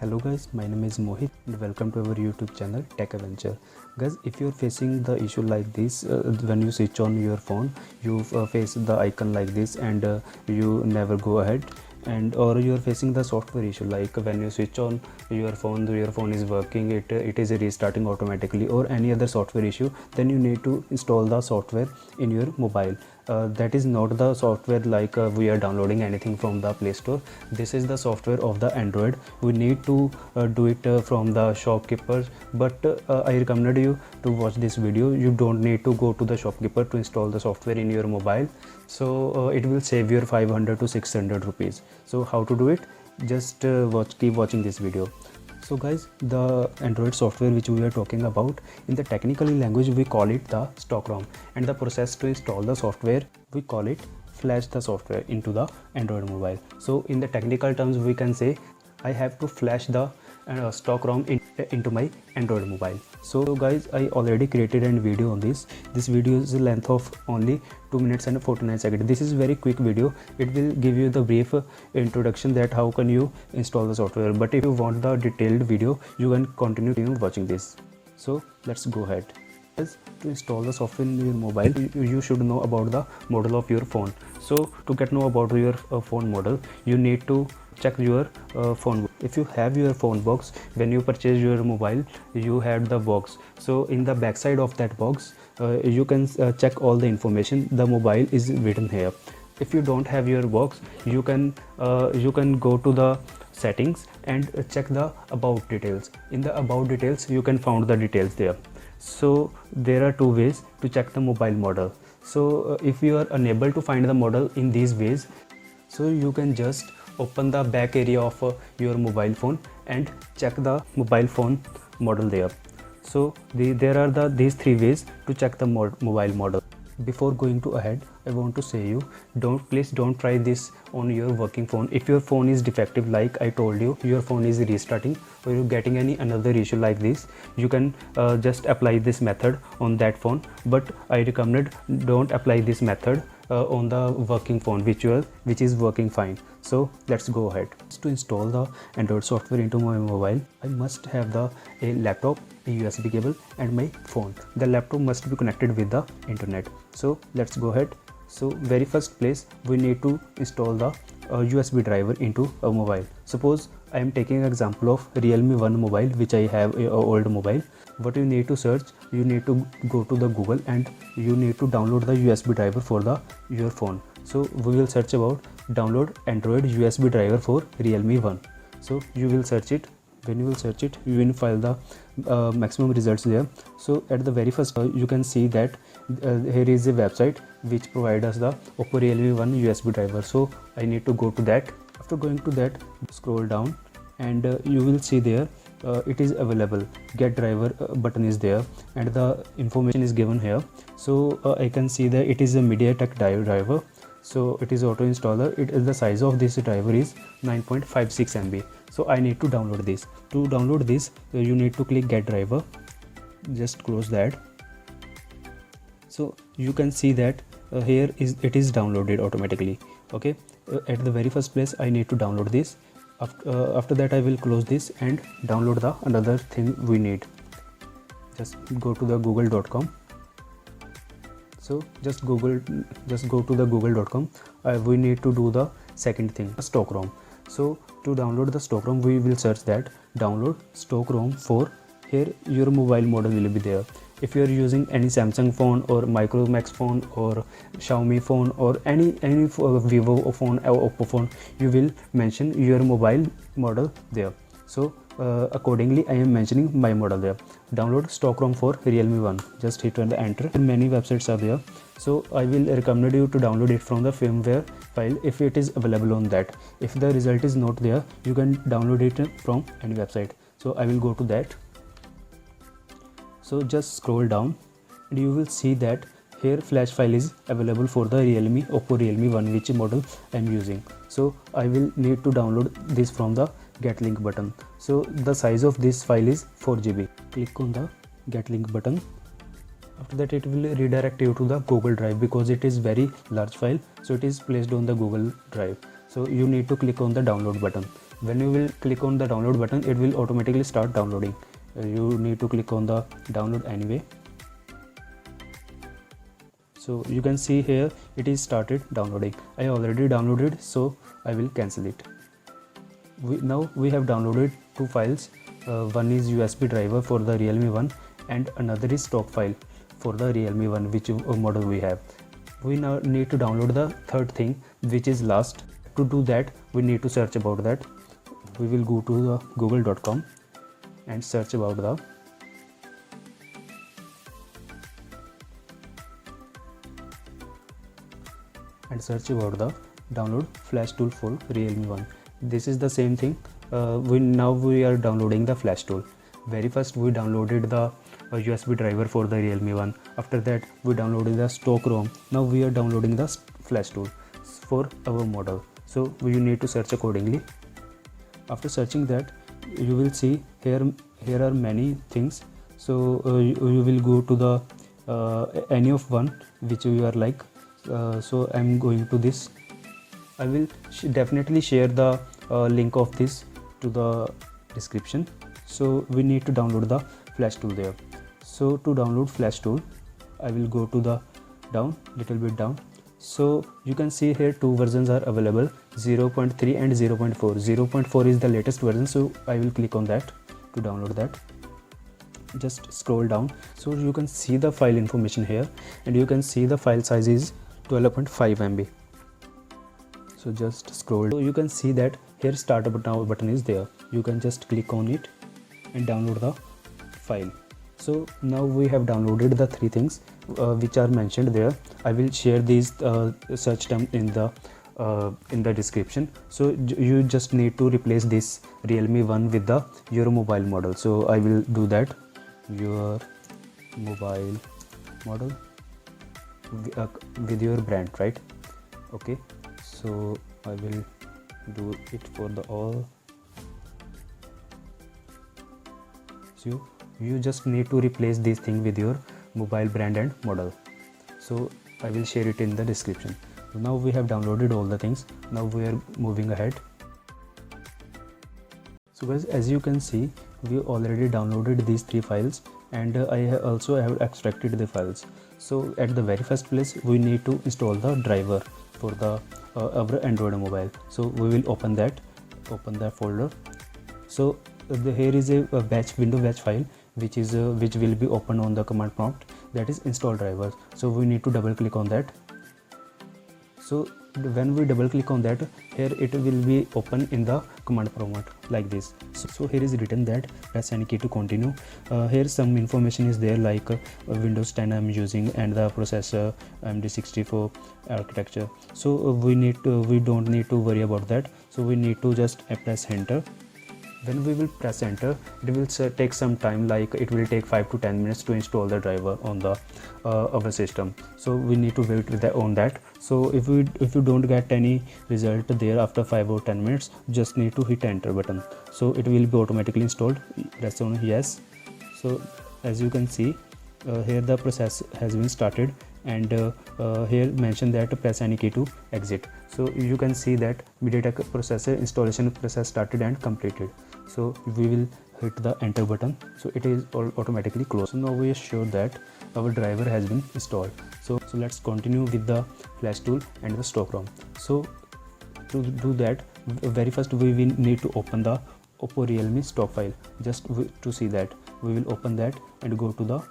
Hello guys, my name is Mohit and welcome to our YouTube channel Tech Adventure. Guys, if you're facing the issue like this, when you switch on your phone, you face the icon like this and you never go ahead, and or you're facing the software issue like when you switch on your phone is working, it is restarting automatically, or any other software issue, then you need to install the software in your mobile. That is not the software like we are downloading anything from the Play Store. This is the software of the Android. We need to do it from the shopkeepers, but I recommend you to watch this video. You don't need to go to the shopkeeper to install the software in your mobile, so it will save your 500 to 600 rupees. So how to do it? Just keep watching this video. So guys, the Android software which we are talking about, in the technical language we call it the stock ROM, and the process to install the software we call it flash the software into the Android mobile. So in the technical terms we can say I have to flash the stock ROM into my Android mobile. So guys, I already created a video on this. This video is a length of only 2 minutes and 49 seconds. This is very quick video. It will give you the brief introduction that how can you install the software, but if you want the detailed video, you can continue watching this. So let's go ahead. To install the software in your mobile, you should know about the model of your phone. So to get know about your phone model, you need to check your phone. If you have your phone box, when you purchase your mobile, you had the box. So in the back side of that box, you can check all the information. The mobile is written here. If you don't have your box, you can go to the settings and check the about details. In the about details, you can find the details there. So there are two ways to check the mobile model. So if you are unable to find the model in these ways, so you can just open the back area of your mobile phone and check the mobile phone model there. So there are these three ways to check the mobile model. Before going to ahead, I want to say you, please don't try this on your working phone. If your phone is defective, like I told you, your phone is restarting, or you're getting any another issue like this, you can just apply this method on that phone. But I recommend don't apply this method on the working phone which is working fine. So let's go ahead. To install the Android software into my mobile, I must have a laptop, a USB cable, and my phone. The laptop must be connected with the internet. So let's go ahead. So very first place, we need to install the USB driver into a mobile. Suppose I am taking example of Realme 1 mobile, which I have a old mobile. What you need to search, you need to go to the Google and you need to download the USB driver for your phone. So we will search about download Android USB driver for Realme 1. So you will search it. When you will search it, you will find the maximum results there. So at the very first, you can see that here is a website which provides us the Oppo Realme 1 USB driver. So I need to go to that. After going to that, scroll down and you will see there it is available. Get driver button is there and the information is given here. So I can see that it is a MediaTek driver. So it is auto installer. It is the size of this driver is 9.56 MB. So I need to download this. To download this, you need to click get driver. Just close that. So you can see that it is downloaded automatically. Okay. At the very first place, I need to download this. After that, I will close this and download the another thing we need. Just go to the google.com. So just go to the google.com. We need to do the second thing, stock ROM. So to download the stock ROM, we will search that download stock ROM for. Here your mobile model will be there. If you are using any Samsung phone or Micromax phone or Xiaomi phone or any Vivo phone or Oppo phone, you will mention your mobile model there. So accordingly, I am mentioning my model there. Download stock ROM for Realme 1. Just hit on the enter. Many websites are there. So I will recommend you to download it from the firmware file if it is available on that. If the result is not there, you can download it from any website. So I will go to that. So just scroll down and you will see that here flash file is available for the Oppo Realme 1 which model I am using. So I will need to download this from the get link button. So the size of this file is 4 GB. Click on the get link button. After that, it will redirect you to the Google Drive because it is very large file. So it is placed on the Google Drive. So you need to click on the download button. When you will click on the download button, it will automatically start downloading. You need to click on the download anyway. So you can see here it is started downloading. I already downloaded, so I will cancel it. Now we have downloaded two files. One is USB driver for the Realme 1 and another is stock file for the Realme 1, which model we have. We now need to download the third thing, which is last. To do that, we need to search about that. We will go to the google.com and search about the download flash tool for Realme 1. This is the same thing. We are downloading the flash tool. Very first we downloaded the USB driver for the Realme 1. After that we downloaded the stock ROM. Now we are downloading the flash tool for our model. So you need to search accordingly. After searching that, you will see here are many things. So you will go to the any of one which you are like. So I am going to this. I will definitely share the link of this to the description. So we need to download the flash tool there. So to download flash tool, I will go to the little bit down. So you can see here two versions are available, 0.3 and 0.4. 0.4 is the latest version, so I will click on that to download that. Just scroll down, so you can see the file information here, and you can see the file size is 12.5 MB. So just scroll. So you can see that here start button is there. You can just click on it and download the file. So now we have downloaded the three things which are mentioned there. I will share these search term in the description. So you just need to replace this Realme 1 with your mobile model. So I will do that. Your mobile model with your brand, right? Okay, so I will do it for the all. So you just need to replace this thing with your mobile brand and model. So I will share it in the description. Now we have downloaded all the things. Now we are moving ahead. So guys, as you can see, we already downloaded these three files, and I also have extracted the files. So at the very first place, we need to install the driver for the our Android mobile. So we will open that folder. So here is a window batch file which will be opened on the command prompt, that is install drivers. So we need to double click on that. So when we double click on that, here it will be open in the command prompt like this. So here is written that press any key to continue. Here some information is there, like Windows 10 I am using and the processor AMD64 architecture. So we don't need to worry about that. So we need to just press enter. When we will press enter, it will take some time, like it will take 5 to 10 minutes to install the driver on the our system. So we need to wait on that. So if you don't get any result there after 5 or 10 minutes, just need to hit enter button. So it will be automatically installed. Press on yes. So as you can see, here the process has been started, and here mentioned that press any key to exit. So you can see that MediaTek processor installation process started and completed. So we will hit the enter button. So it is automatically closed. So now we are sure that our driver has been installed. So let's continue with the flash tool and the stock ROM. So to do that, very first we will need to open the Oppo Realme stock file. Just to see that, we will open that and go to the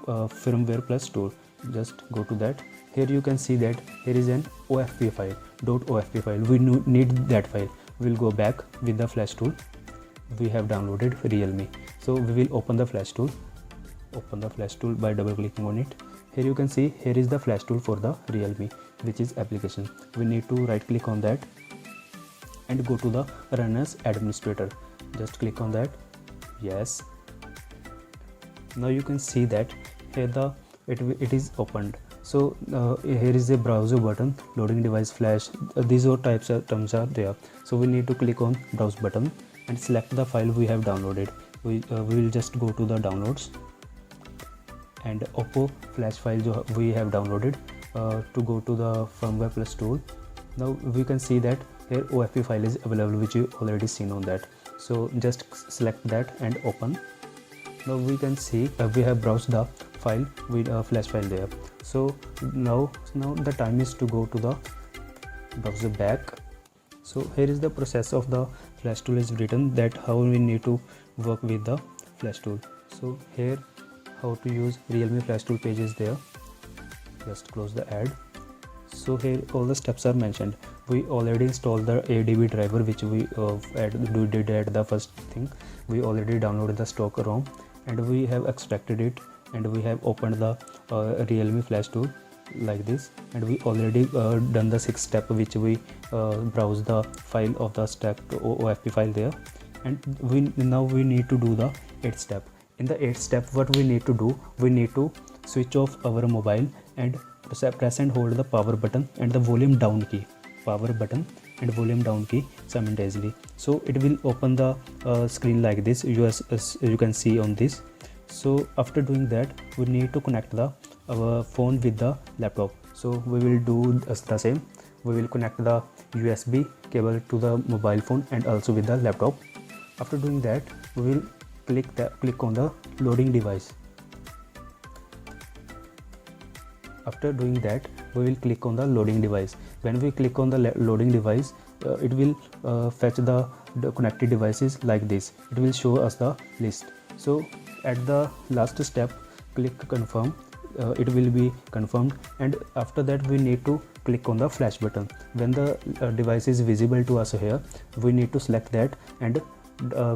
firmware plus tool. Just go to that. Here you can see that here is an OFP file, .ofp file. We need that file. We will go back with the flash tool. We have downloaded Realme. So we will open the flash tool. Open the flash tool by double clicking on it. Here you can see here is the flash tool for the Realme, which is application. We need to right click on that and go to the run as administrator. Just click on that. Yes. Now you can see that here it is opened. So here is a browser button, loading device, flash. These all types of terms are there. So we need to click on browse button and select the file we have downloaded. We will just go to the downloads and Oppo flash file we have downloaded to go to the firmware plus tool. Now we can see that here OFP file is available, which you already seen on that. So just select that and open. Now we can see we have browsed the file with a flash file there. So now the time is to go to the browser back. So here is the process of the flash tool is written, that how we need to work with the flash tool. So here how to use Realme flash tool page is there. Just close the ad. So here all the steps are mentioned. We already installed the ADB driver, which we did at the first thing. We already downloaded the stock ROM and we have extracted it, and we have opened the Realme flash tool like this, and we already done the 6th step, which we browse the file of the stack OFP file there, and now we need to do the 8th step. In the 8th step, what we need to do, we need to switch off our mobile and press and hold the power button and the volume down key, power button and volume down key simultaneously. So it will open the screen like this, as you can see on this. So after doing that, we need to connect our phone with the laptop. So we will do the same. We will connect the USB cable to the mobile phone and also with the laptop. After doing that, we will click on the loading device. After doing that, we will click on the loading device. When we click on the loading device, it will fetch the connected devices like this. It will show us the list. So at the last step, click confirm. It will be confirmed, and after that we need to click on the flash button. When the device is visible to us here, we need to select that and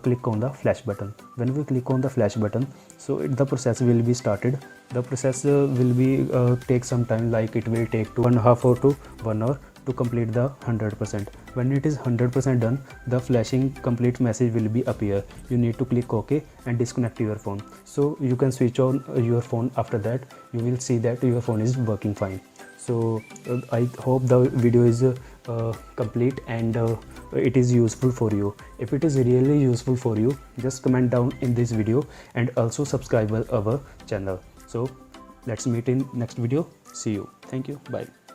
click on the flash button. When we click on the flash button, so the process will be started. The process will be take some time, like it will take 1.5 hour to 1 hour to complete the 100%. When it is 100% done, the flashing complete message will be appear. You need to click OK and disconnect your phone. So you can switch on your phone. After that, you will see that your phone is working fine. So I hope the video is complete and it is useful for you. If it is really useful for you, just comment down in this video and also subscribe our channel. So let's meet in next video. See you. Thank you. Bye.